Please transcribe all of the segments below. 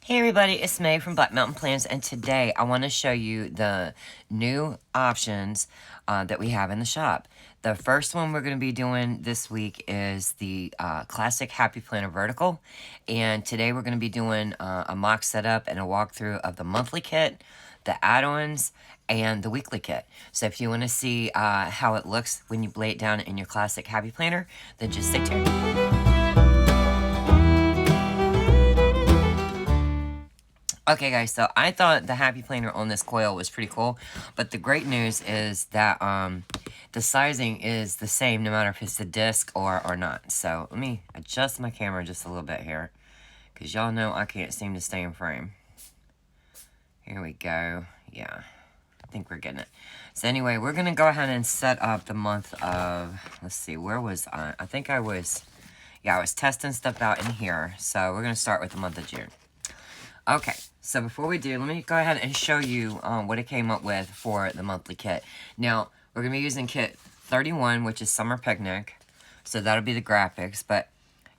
Hey everybody, it's Mae from Black Mountain Plans, and today I want to show you the new options that we have in the shop. The first one we're going to be doing this week is the Classic Happy Planner Vertical, and today we're going to be doing a mock setup and a walkthrough of the monthly kit, the add-ons, and the weekly kit. So if you want to see how it looks when you lay it down in your Classic Happy Planner, then just stay tuned. Okay guys, so I thought the Happy Planner on this coil was pretty cool, but the great news is that the sizing is the same no matter if it's a disc or not. So let me adjust my camera just a little bit here, because y'all know I can't seem to stay in frame. Here we go. Yeah, I think we're getting it. So anyway, we're going to go ahead and set up the month of, let's see, where was I? I think I was testing stuff out in here. So we're going to start with the month of June. Okay, so before we do, let me go ahead and show you what it came up with for the monthly kit. Now, we're going to be using kit 31, which is Summer Picnic. So that'll be the graphics, but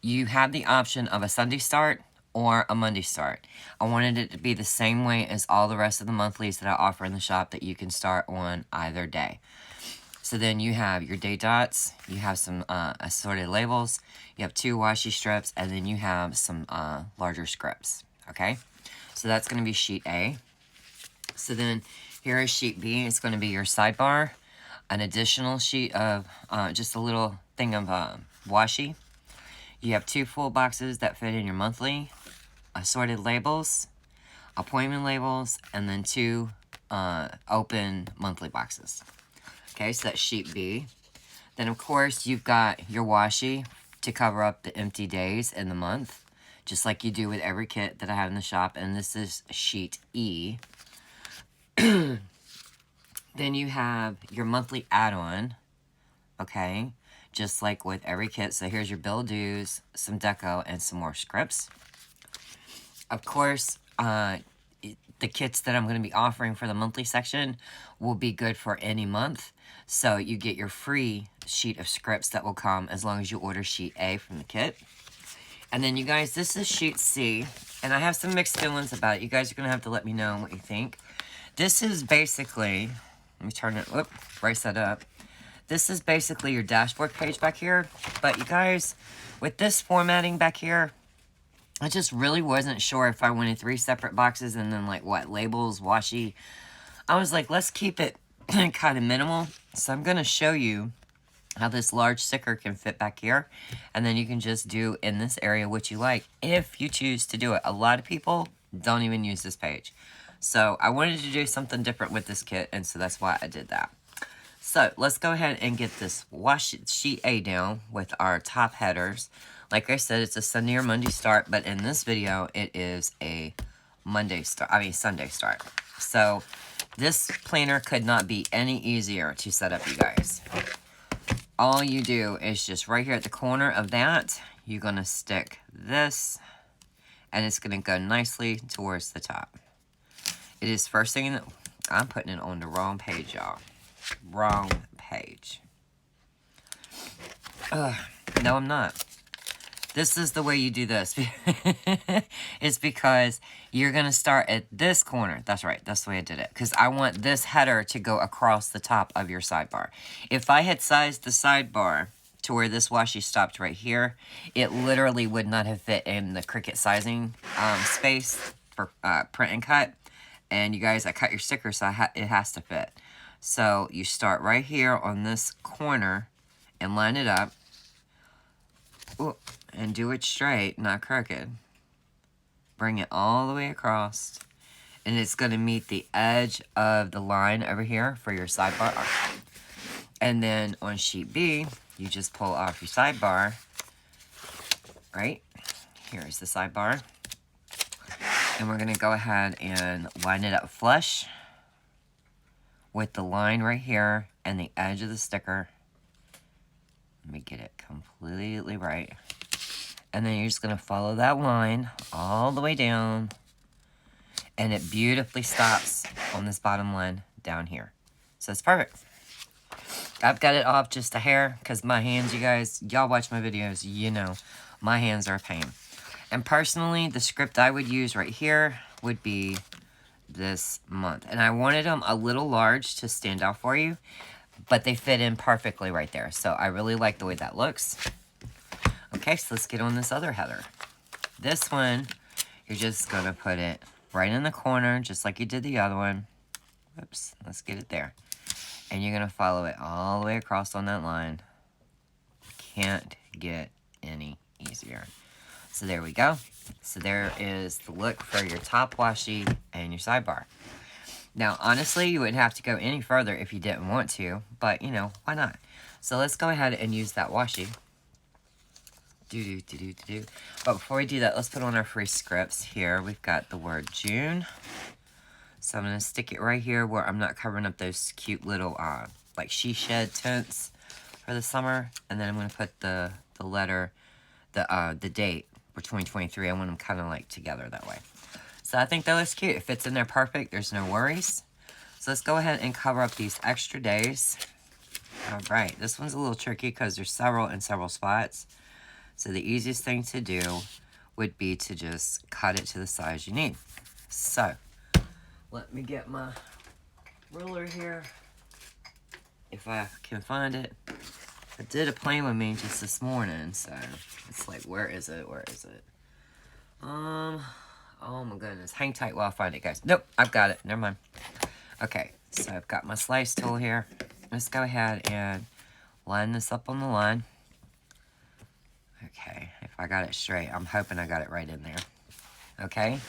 you have the option of a Sunday start or a Monday start. I wanted it to be the same way as all the rest of the monthlies that I offer in the shop, that you can start on either day. So then you have your date dots, you have some assorted labels, you have 2 washi strips, and then you have some larger scripts, okay? So that's going to be sheet A. So then here is sheet B. It's going to be your sidebar, an additional sheet of just a little thing of washi. You have 2 full boxes that fit in your monthly, assorted labels, appointment labels, and then 2 open monthly boxes. Okay, so that's sheet B. Then of course you've got your washi to cover up the empty days in the month, just like you do with every kit that I have in the shop, and this is sheet E. Then you have your monthly add-on, okay, just like with every kit. So here's your bill dues, some deco, and some more scripts. Of course, the kits that I'm going to be offering for the monthly section will be good for any month. So you get your free sheet of scripts that will come as long as you order sheet A from the kit. And then you guys, this is sheet C, and I have some mixed feelings about it. You guys are going to have to let me know what you think. This is basically, let me turn it, raise that up. This is basically your dashboard page back here. But you guys, with this formatting back here, I just really wasn't sure if I wanted 3 separate boxes and then like what, labels, washi. I was like, let's keep it kind of minimal. So I'm going to show you how this large sticker can fit back here, and then you can just do in this area what you like if you choose to do it. A lot of people don't even use this page, so I wanted to do something different with this kit, and so that's why I did that. So let's go ahead and get this wash sheet A down with our top headers. Like I said, it's a Sunday or Monday start, but in this video it is a Sunday start. So this planner could not be any easier to set up, you guys. All you do is just right here at the corner of that, you're going to stick this, and it's going to go nicely towards the top. It is first thing, I'm putting it on the wrong page, y'all. Wrong page. No, I'm not. This is the way you do this. It's because you're going to start at this corner. That's right. That's the way I did it. Because I want this header to go across the top of your sidebar. If I had sized the sidebar to where this washi stopped right here, it literally would not have fit in the Cricut sizing space for print and cut. And you guys, I cut your sticker, so it has to fit. So you start right here on this corner and line it up. Ooh, and do it straight, not crooked. Bring it all the way across. And it's going to meet the edge of the line over here for your sidebar. And then on sheet B, you just pull off your sidebar. Right? Here's the sidebar. And we're going to go ahead and line it up flush with the line right here and the edge of the sticker. Let me get it completely right. And then you're just going to follow that line all the way down. And it beautifully stops on this bottom line down here. So it's perfect. I've got it off just a hair because my hands, you guys, y'all watch my videos, you know, my hands are a pain. And personally, the script I would use right here would be this month. And I wanted them a little large to stand out for you, but they fit in perfectly right there. So I really like the way that looks. Okay, so let's get on this other header. This one, you're just going to put it right in the corner, just like you did the other one. Oops, let's get it there. And you're going to follow it all the way across on that line. Can't get any easier. So there we go. So there is the look for your top washi and your sidebar. Now, honestly, you wouldn't have to go any further if you didn't want to, but, you know, why not? So let's go ahead and use that washi. But before we do that, let's put on our free scripts here. We've got the word June. So I'm going to stick it right here where I'm not covering up those cute little, like, she shed tints for the summer. And then I'm going to put the letter, the date for 2023. I want them kind of, like, together that way. So I think that looks cute. It fits in there perfect. There's no worries. So let's go ahead and cover up these extra days. All right. This one's a little tricky because there's several in several spots. So the easiest thing to do would be to just cut it to the size you need. So let me get my ruler here, if I can find it. I did a plane with me just this morning, so it's like, where is it? Where is it? Oh my goodness. Hang tight while I find it, guys. Nope, I've got it. Never mind. Okay, so I've got my slice tool here. Let's go ahead and line this up on the line. Okay, if I got it straight, I'm hoping I got it right in there. Okay,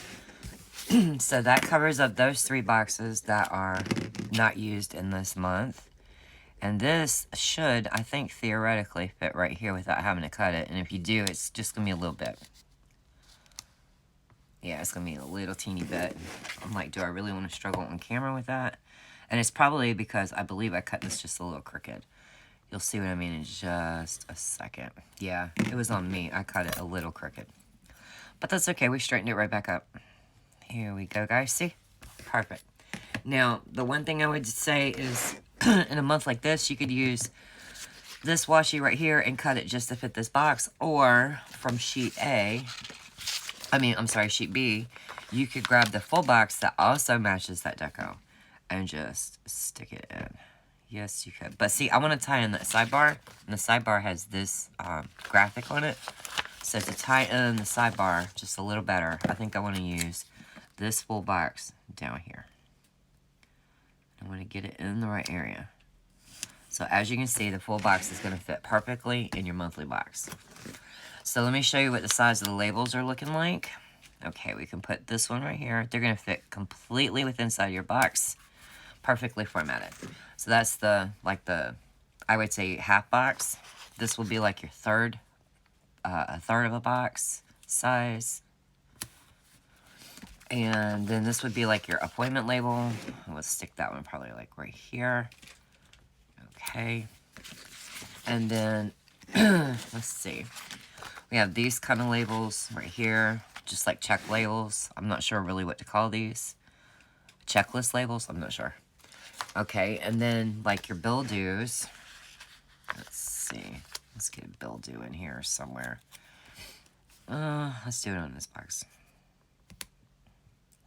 so that covers up those 3 boxes that are not used in this month. And this should, I think, theoretically fit right here without having to cut it. And if you do, it's just going to be a little bit. Yeah, it's going to be a little teeny bit. I'm like, do I really want to struggle on camera with that? And it's probably because I believe I cut this just a little crooked. You'll see what I mean in just a second. Yeah, it was on me. I cut it a little crooked. But that's okay. We straightened it right back up. Here we go, guys. See? Perfect. Now, the one thing I would say is, in a month like this, you could use this washi right here and cut it just to fit this box. Or, from sheet sheet B, you could grab the full box that also matches that deco and just stick it in. Yes, you could. But see, I want to tie in that sidebar, and the sidebar has this graphic on it. So to tie in the sidebar just a little better, I think I want to use this full box down here. I want to get it in the right area. So as you can see, the full box is going to fit perfectly in your monthly box. So let me show you what the size of the labels are looking like. Okay, we can put this one right here. They're going to fit completely within inside your box. Perfectly formatted. So that's I would say half box. This will be like your a third of a box size. And then this would be like your appointment label. Let's stick that one probably like right here. Okay. And then, let's see. We have these kind of labels right here, just like check labels. I'm not sure really what to call these. Checklist labels, I'm not sure. Okay, and then like your bill dues. Let's see. Let's get a bill due in here somewhere. Let's do it on this box.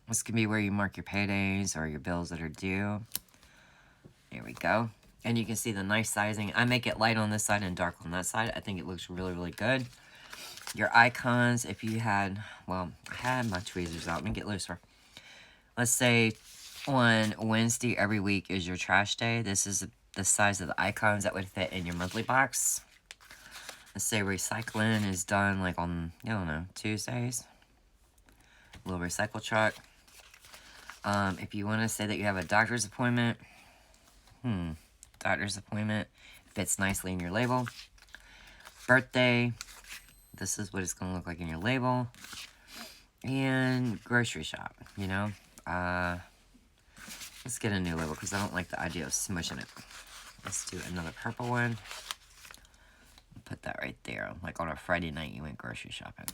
This can be where you mark your paydays or your bills that are due. There we go. And you can see the nice sizing. I make it light on this side and dark on that side. I think it looks really, really good. Your icons, if you had, well, I had my tweezers out. Let me get looser. Let's say on Wednesday every week is your trash day. This is the size of the icons that would fit in your monthly box. Let's say recycling is done like on, I don't know, Tuesdays. A little recycle truck. If you want to say that you have a doctor's appointment, doctor's appointment fits nicely in your label. Birthday, this is what it's going to look like in your label. And grocery shop, you know. Let's get a new label because I don't like the idea of smushing it. Let's do another purple one. Put that right there. Like on a Friday night you went grocery shopping.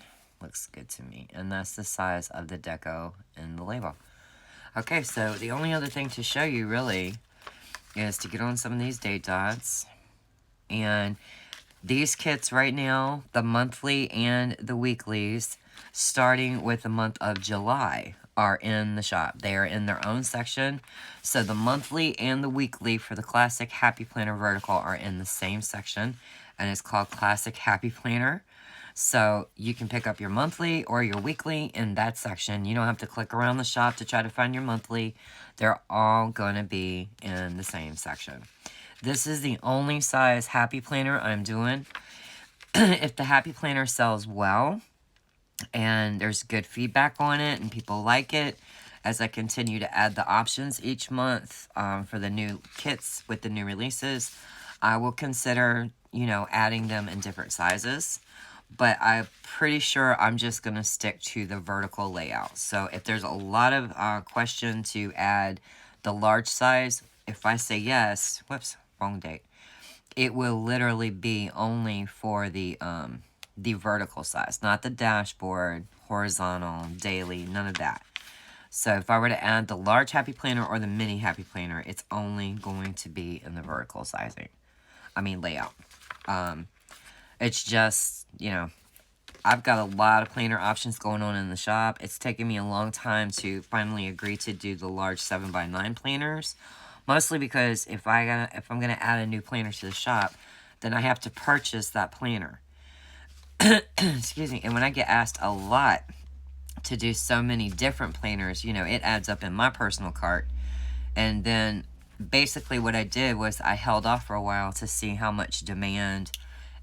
Looks good to me. And that's the size of the deco in the label. Okay, so the only other thing to show you really is to get on some of these date dots. And these kits right now, the monthly and the weeklies, starting with the month of July, are in the shop. They are in their own section. So the monthly and the weekly for the Classic Happy Planner Vertical are in the same section, and it's called Classic Happy Planner. So you can pick up your monthly or your weekly in that section. You don't have to click around the shop to try to find your monthly. They're all going to be in the same section. This is the only size Happy Planner I'm doing. If the Happy Planner sells well and there's good feedback on it and people like it, as I continue to add the options each month for the new kits with the new releases, I will consider, adding them in different sizes. But I'm pretty sure I'm just going to stick to the vertical layout. So if there's a lot of question to add the large size, if I say yes, whoops, wrong date, it will literally be only for the vertical size, not the dashboard, horizontal, daily, none of that. So if I were to add the large Happy Planner or the mini Happy Planner, it's only going to be in the vertical layout. It's just, I've got a lot of planner options going on in the shop. It's taken me a long time to finally agree to do the large 7x9 planners. Mostly because if I'm gonna add a new planner to the shop, then I have to purchase that planner. Excuse me. And when I get asked a lot to do so many different planners, it adds up in my personal cart. And then basically what I did was I held off for a while to see how much demand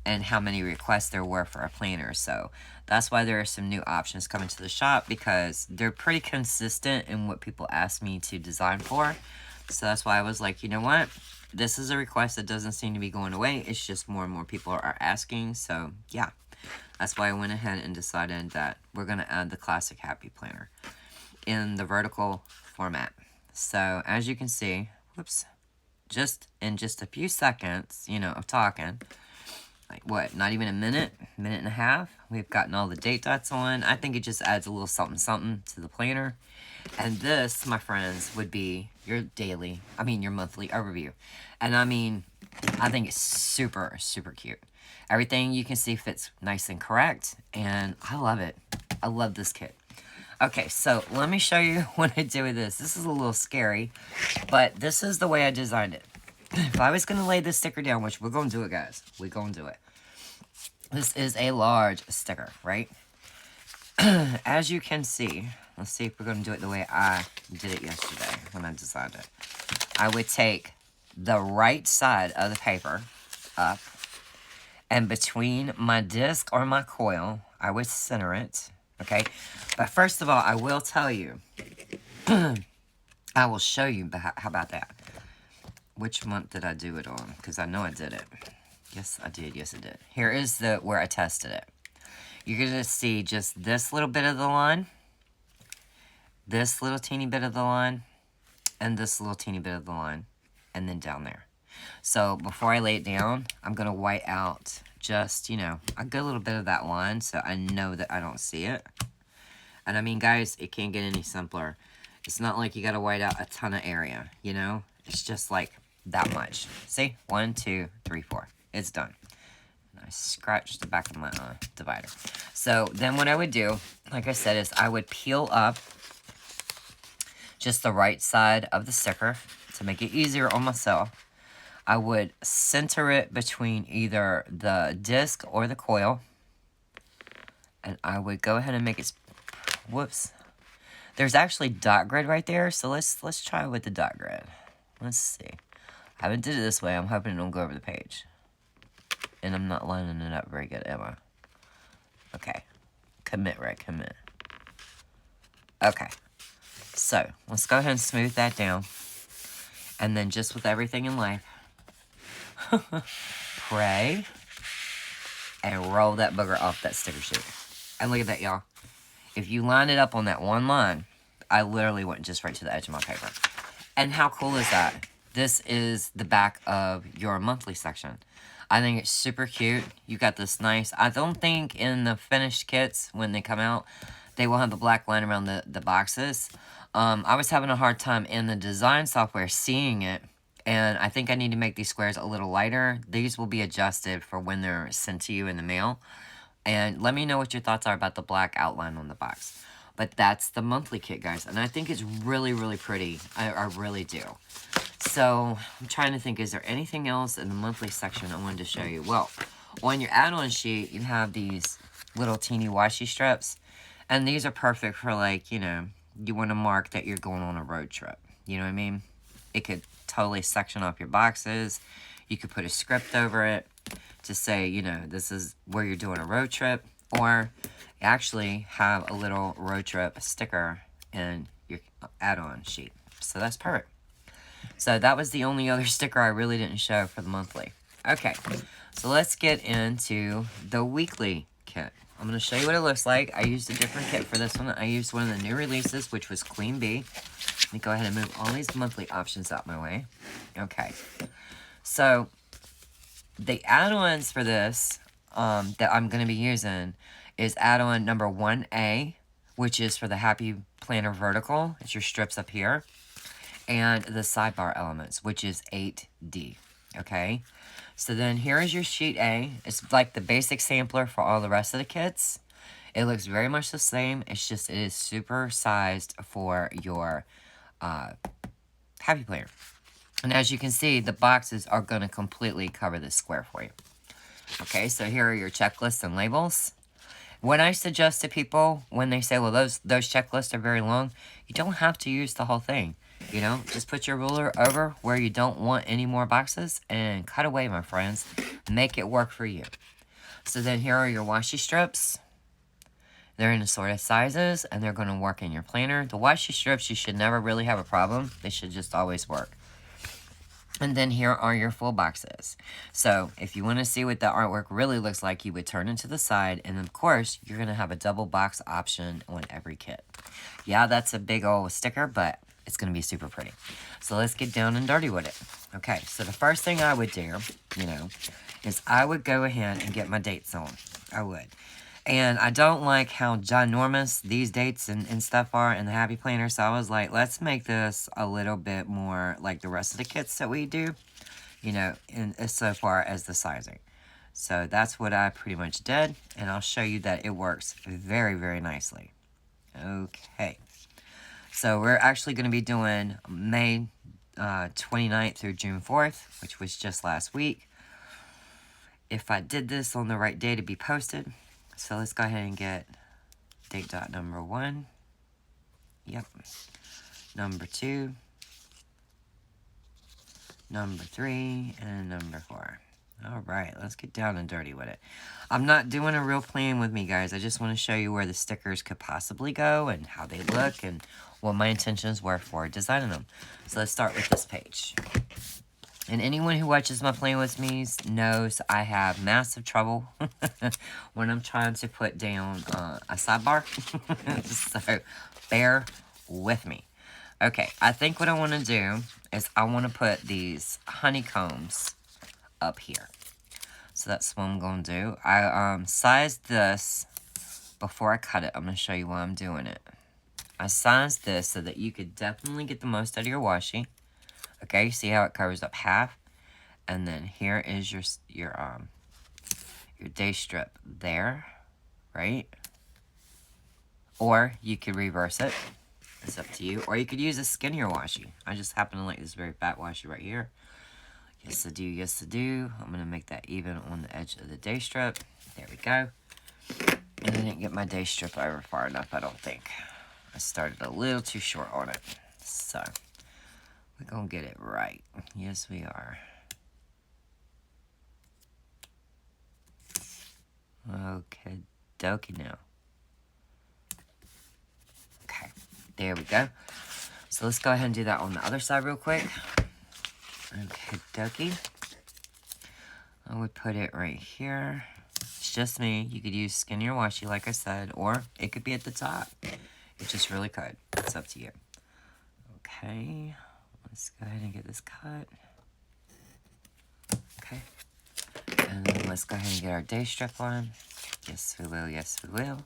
and how many requests there were for a planner. So that's why there are some new options coming to the shop, because they're pretty consistent in what people ask me to design for. So that's why I was like, you know what? This is a request that doesn't seem to be going away. It's just more and more people are asking. So yeah, that's why I went ahead and decided that we're going to add the Classic Happy Planner in the vertical format. So as you can see, whoops, in just a few seconds, of talking, not even a minute and a half, we've gotten all the date dots on. I think it just adds a little something to the planner. And this, my friends, would be your monthly overview. And I think it's super, super cute. Everything you can see fits nice and correct, and I love it. I love this kit. Okay, so let me show you what I do with this. This is a little scary, but this is the way I designed it. If I was going to lay this sticker down, which we're going to do it, guys. We're going to do it. This is a large sticker, right? As you can see, let's see if we're going to do it the way I did it yesterday when I designed it. I would take the right side of the paper up, and between my disc or my coil, I would center it, okay? But first of all, I will tell you, I will show you, how about that? Which month did I do it on? Because I know I did it. Yes, I did. Yes, I did. Here is where I tested it. You're going to see just this little bit of the line, this little teeny bit of the line, and this little teeny bit of the line, and then down there. So before I lay it down, I'm going to white out just, a good little bit of that line so I know that I don't see it. And guys, it can't get any simpler. It's not like you got to white out a ton of area, It's just like that much. See? 1, 2, 3, 4. It's done. And I scratched the back of my divider. So then what I would do, like I said, is I would peel up just the right side of the sticker to make it easier on myself. I would center it between either the disc or the coil. And I would go ahead and make it, whoops. There's actually dot grid right there, so let's try with the dot grid. Let's see. I haven't did it this way. I'm hoping it don't go over the page. And I'm not lining it up very good, am I? Okay. Commit, right? Commit. Okay. So, let's go ahead and smooth that down. And then just with everything in life, pray and roll that booger off that sticker sheet. And look at that, y'all. If you line it up on that one line, I literally went just right to the edge of my paper. And how cool is that? This is the back of your monthly section. I think it's super cute. You got this nice, I don't think in the finished kits, when they come out, they will have the black line around the boxes. I was having a hard time in the design software seeing it, and I think I need to make these squares a little lighter. These will be adjusted for when they're sent to you in the mail. And let me know what your thoughts are about the black outline on the box. But that's the monthly kit, guys. And I think it's really, really pretty. I really do. So, I'm trying to think, is there anything else in the monthly section I wanted to show you? Well, on your add-on sheet, you have these little teeny washi strips. And these are perfect for, like, you know, you want to mark that you're going on a road trip. You know what I mean? It could totally section off your boxes. You could put a script over it to say, you know, this is where you're doing a road trip. Or actually have a little road trip sticker in your add-on sheet. So that's perfect. So that was the only other sticker I really didn't show for the monthly. Okay, so let's get into the weekly kit. I'm going to show you what it looks like. I used a different kit for this one. I used one of the new releases, which was Queen Bee. Let me go ahead and move all these monthly options out my way. Okay, so the add-ons for this that I'm going to be using is add-on number 1A, which is for the Happy Planner Vertical. It's your strips up here. And the sidebar elements, which is 8D. Okay? So then here is your sheet A. It's like the basic sampler for all the rest of the kits. It looks very much the same. It's just it is super sized for your Happy Planner. And as you can see, the boxes are going to completely cover this square for you. Okay, so here are your checklists and labels. What I suggest to people when they say, well, those checklists are very long, you don't have to use the whole thing. You know, just put your ruler over where you don't want any more boxes and cut away, my friends. Make it work for you. So then here are your washi strips. They're in assorted sizes and they're going to work in your planner. The washi strips, you should never really have a problem. They should just always work. And then here are your full boxes. So if you want to see what the artwork really looks like, you would turn it to the side. And of course, you're going to have a double box option on every kit. Yeah, that's a big old sticker, but it's going to be super pretty. So let's get down and dirty with it. Okay, so the first thing I would do, you know, is I would go ahead and get my dates on. I would. And I don't like how ginormous these dates and stuff are in the Happy Planner. So I was like, let's make this a little bit more like the rest of the kits that we do, you know, so far as the sizing. So that's what I pretty much did. And I'll show you that it works very, very nicely. Okay. So we're actually going to be doing May 29th through June 4th, which was just last week. If I did this on the right day to be posted. So let's go ahead and get date dot number 1. Yep. Number 2. Number 3. And number 4. Alright, let's get down and dirty with it. I'm not doing a real plan with me, guys. I just want to show you where the stickers could possibly go and how they look and what my intentions were for designing them. So let's start with this page. And anyone who watches my Playing With Me's knows I have massive trouble when I'm trying to put down a sidebar. So bear with me. Okay, I think what I want to do is I want to put these honeycombs up here. So that's what I'm going to do. I sized this before I cut it. I'm going to show you why I'm doing it. I sized this so that you could definitely get the most out of your washi. Okay, see how it covers up half? And then here is your day strip there, right? Or you could reverse it. It's up to you. Or you could use a skinnier washi. I just happen to like this very fat washi right here. Yes, I do. Yes, I do. I'm going to make that even on the edge of the day strip. There we go. And I didn't get my day strip over far enough, I don't think. I started a little too short on it. So we're going to get it right. Yes, we are. Okay, dokie now. Okay, there we go. So let's go ahead and do that on the other side real quick. Okay, dokie. I would put it right here. It's just me. You could use skinnier washi, like I said, or it could be at the top. It just really could. It's up to you. Okay, let's go ahead and get this cut. Okay. And then let's go ahead and get our day strip on. Yes, we will. Yes, we will.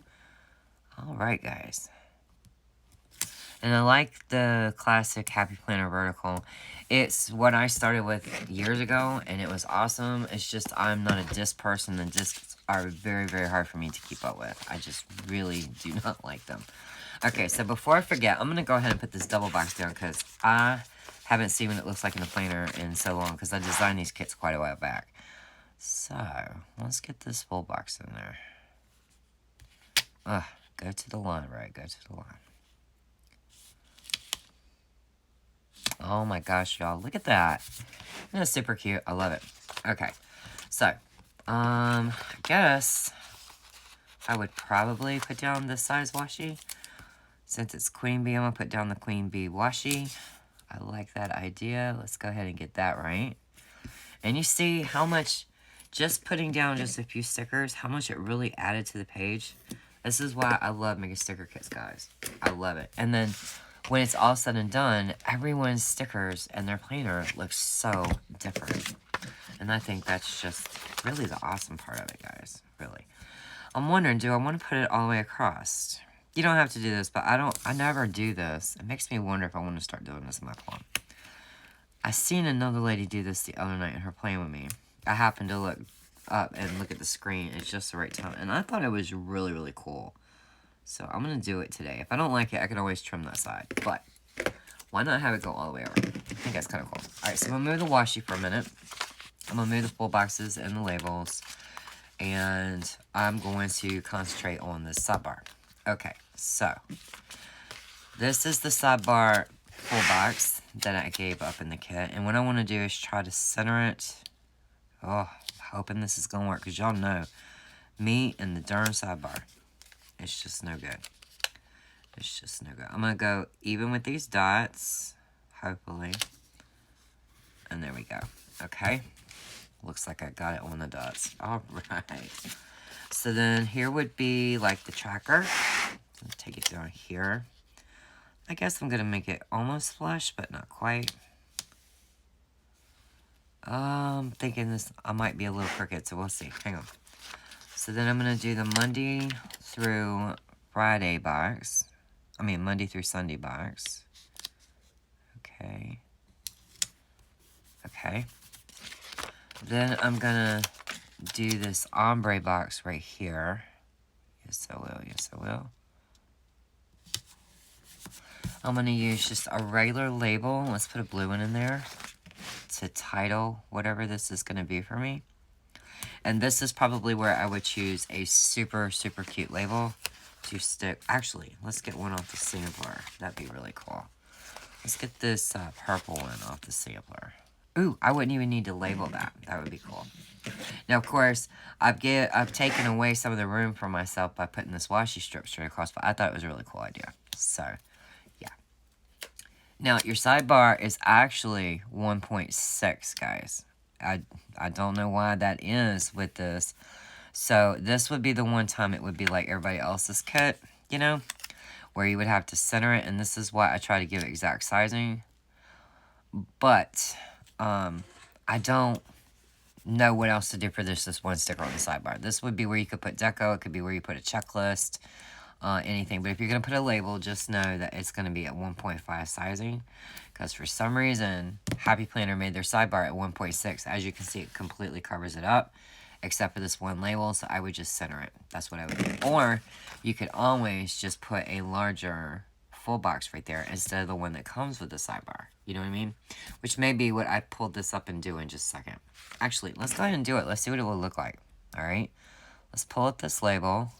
Alright, guys. And I like the classic Happy Planner Vertical. It's what I started with years ago, and it was awesome. It's just I'm not a disc person. The discs are very, very hard for me to keep up with. I just really do not like them. Okay, so before I forget, I'm going to go ahead and put this double box down because I haven't seen what it looks like in the planner in so long because I designed these kits quite a while back. So, let's get this full box in there. Ugh, go to the line, right? Go to the line. Oh my gosh, y'all, look at that. That's super cute. I love it. Okay, so, I guess I would probably put down this size washi. Since it's queen bee, I'm going to put down the queen bee washi. I like that idea. Let's go ahead and get that right. And you see how much, just putting down just a few stickers, how much it really added to the page. This is why I love making sticker kits, guys. I love it. And then when it's all said and done, everyone's stickers and their planner looks so different. And I think that's just really the awesome part of it, guys. Really. I'm wondering, do I want to put it all the way across? You don't have to do this, but I never do this. It makes me wonder if I want to start doing this in my plum. I seen another lady do this the other night in her playing with me. I happened to look up and look at the screen. It's just the right time. And I thought it was really, really cool. So I'm going to do it today. If I don't like it, I can always trim that side. But why not have it go all the way over? I think that's kind of cool. Alright, so I'm going to move the washi for a minute. I'm going to move the full boxes and the labels. And I'm going to concentrate on this sidebar. Okay, so this is the sidebar full box that I gave up in the kit. And what I want to do is try to center it. Oh, hoping this is going to work. Because y'all know, me and the darn sidebar, it's just no good. It's just no good. I'm going to go even with these dots, hopefully. And there we go. Okay. Looks like I got it on the dots. All right. So then here would be like the tracker. I'll take it down here. I guess I'm going to make it almost flush, but not quite. I'm thinking this, I might be a little crooked, so we'll see. Hang on. So then I'm going to do the Monday through Friday box. I mean, Monday through Sunday box. Okay. Okay. Then I'm going to do this ombre box right here. Yes, I will. Yes, I will. I'm going to use just a regular label. Let's put a blue one in there to title whatever this is going to be for me. And this is probably where I would choose a super, super cute label to stick. Actually, let's get one off the sampler. That'd be really cool. Let's get this purple one off the sampler. Ooh, I wouldn't even need to label that. That would be cool. Now, of course, I've taken away some of the room for myself by putting this washi strip straight across, but I thought it was a really cool idea. So, yeah. Now, your sidebar is actually 1.6, guys. I don't know why that is with this. So, this would be the one time it would be like everybody else's kit, you know, where you would have to center it, and this is why I try to give it exact sizing. But I don't know what else to do for this one sticker on the sidebar. This would be where you could put deco. It could be where you put a checklist, anything. But if you're going to put a label, just know that it's going to be at 1.5 sizing. Because for some reason, Happy Planner made their sidebar at 1.6. As you can see, it completely covers it up, except for this one label. So I would just center it. That's what I would do. Or you could always just put a larger full box right there instead of the one that comes with the sidebar. You know what I mean? Which may be what I pulled this up and do in just a second. Actually, let's go ahead and do it. Let's see what it will look like. Alright? Let's pull up this label.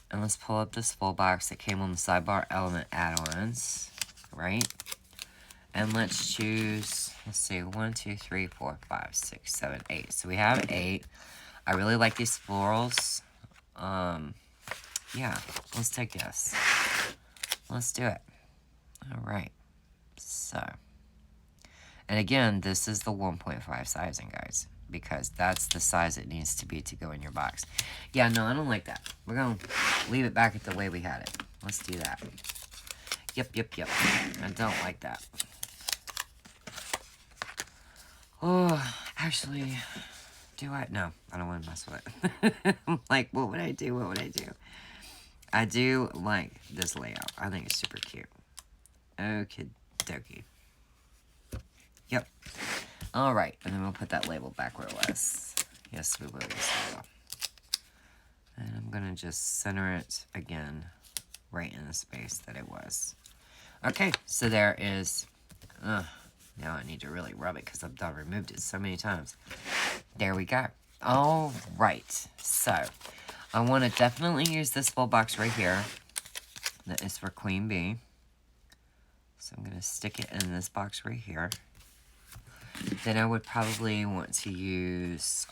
And let's pull up this full box that came on the sidebar element add-ons. Right? And let's choose, let's see, 1, 2, 3, 4, 5, 6, 7, 8. So we have 8. I really like these florals. Yeah, let's take this. Let's do it. Alright. So, and again, this is the 1.5 sizing, guys, because that's the size it needs to be to go in your box. Yeah, no, I don't like that. We're going to leave it back at the way we had it. Let's do that. Yep. I don't like that. Oh, actually, do I? No, I don't want to mess with it. I'm like, what would I do? What would I do? I do like this layout. I think it's super cute. Okie dokie. Yep. Alright, and then we'll put that label back where it was. Yes, we will. Yes, we will. And I'm going to just center it again right in the space that it was. Okay, so there is... now I need to really rub it because I've done removed it so many times. There we go. All right, so I want to definitely use this full box right here. That is for Queen Bee. So I'm going to stick it in this box right here. Then I would probably want to use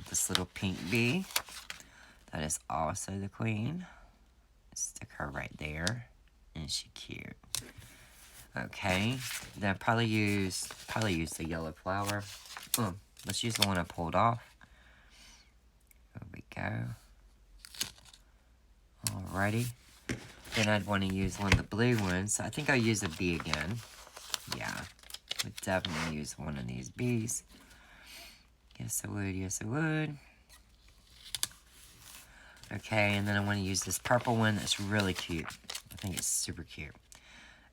this little pink bee. That is also the queen. Stick her right there. Isn't she cute? Okay. Then I'll probably use the yellow flower. Let's use the one I pulled off. There we go. Alrighty. Then I'd want to use one of the blue ones. So I think I'll use a bee again. Yeah. Would definitely use one of these bees. Yes, I would. Yes, I would. Okay, and then I want to use this purple one that's really cute. I think it's super cute.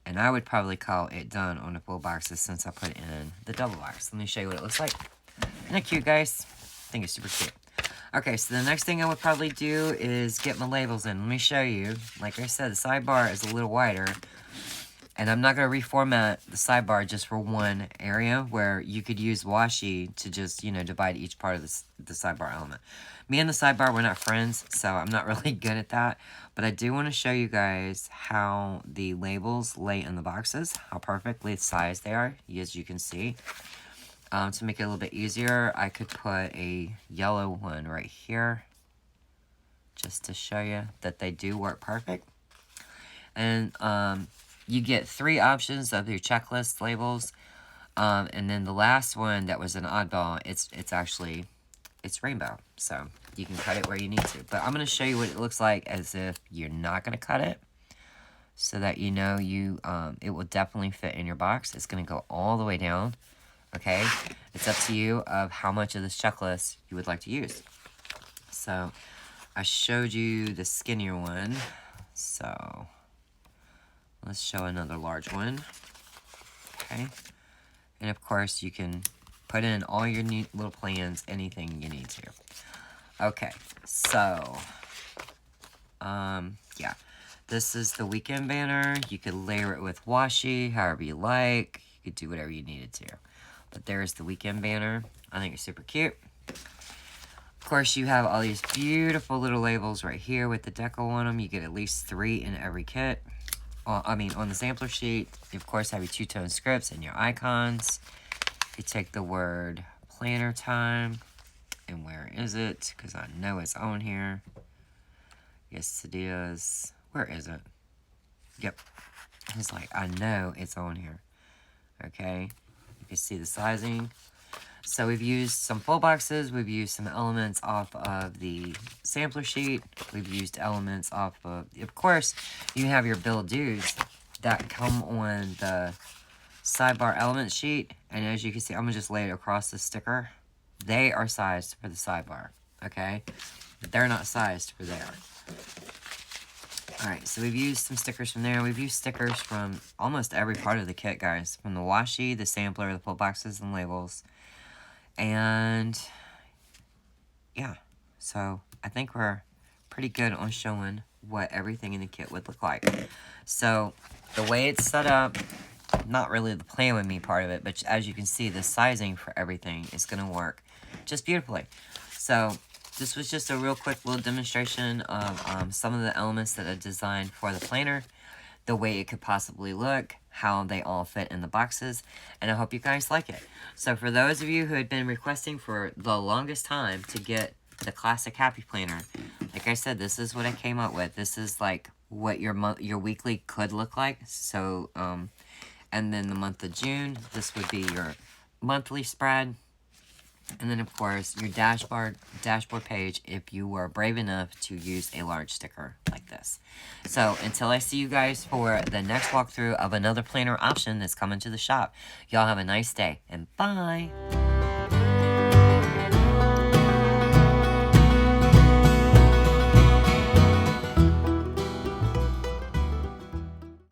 And I would probably call it done on the full boxes since I put it in the double box. Let me show you what it looks like. Isn't that cute, guys? I think it's super cute. Okay, so the next thing I would probably do is get my labels in. Let me show you. Like I said, the sidebar is a little wider. And I'm not going to reformat the sidebar just for one area where you could use washi to just, you know, divide each part of the sidebar element. Me and the sidebar, we're not friends, so I'm not really good at that. But I do want to show you guys how the labels lay in the boxes, how perfectly sized they are, as you can see. To make it a little bit easier, I could put a yellow one right here, just to show you that they do work perfect. And, you get 3 options of your checklist labels, and then the last one that was an oddball, it's rainbow, so you can cut it where you need to. But I'm going to show you what it looks like as if you're not going to cut it, so that you know it will definitely fit in your box. It's going to go all the way down, okay? It's up to you of how much of this checklist you would like to use. So I showed you the skinnier one, so... let's show another large one. Okay. And of course, you can put in all your neat little plans, anything you need to. Okay. So, yeah. This is the weekend banner. You could layer it with washi, however you like. You could do whatever you needed to. But there's the weekend banner. I think it's super cute. Of course, you have all these beautiful little labels right here with the deco on them. You get at least 3 in every kit. On the sampler sheet, you of course have your two-tone scripts and your icons. You take the word planner time, and where is it? Because I know it's on here. Yes, it is. Where is it? Yep. It's like, I know it's on here. Okay. You can see the sizing. So we've used some full boxes. We've used some elements off of the sampler sheet. We've used elements off of course, you have your bill of dues that come on the sidebar element sheet. And as you can see, I'm going to just lay it across the sticker. They are sized for the sidebar, okay? But they're not sized for there. Alright, so we've used some stickers from there. We've used stickers from almost every part of the kit, guys. From the washi, the sampler, the full boxes, and labels. And yeah, so I think we're pretty good on showing what everything in the kit would look like. So the way it's set up, not really the plan with me part of it, but as you can see, the sizing for everything is going to work just beautifully. So this was just a real quick little demonstration of some of the elements that I designed for the planner, the way it could possibly look, how they all fit in the boxes, and I hope you guys like it. So for those of you who had been requesting for the longest time to get the classic Happy Planner, like I said, this is what I came up with. This is like what your weekly could look like. So, and then the month of June, this would be your monthly spread. And then, of course, your dashboard page if you were brave enough to use a large sticker like this. So, until I see you guys for the next walkthrough of another planner option that's coming to the shop, y'all have a nice day, and bye!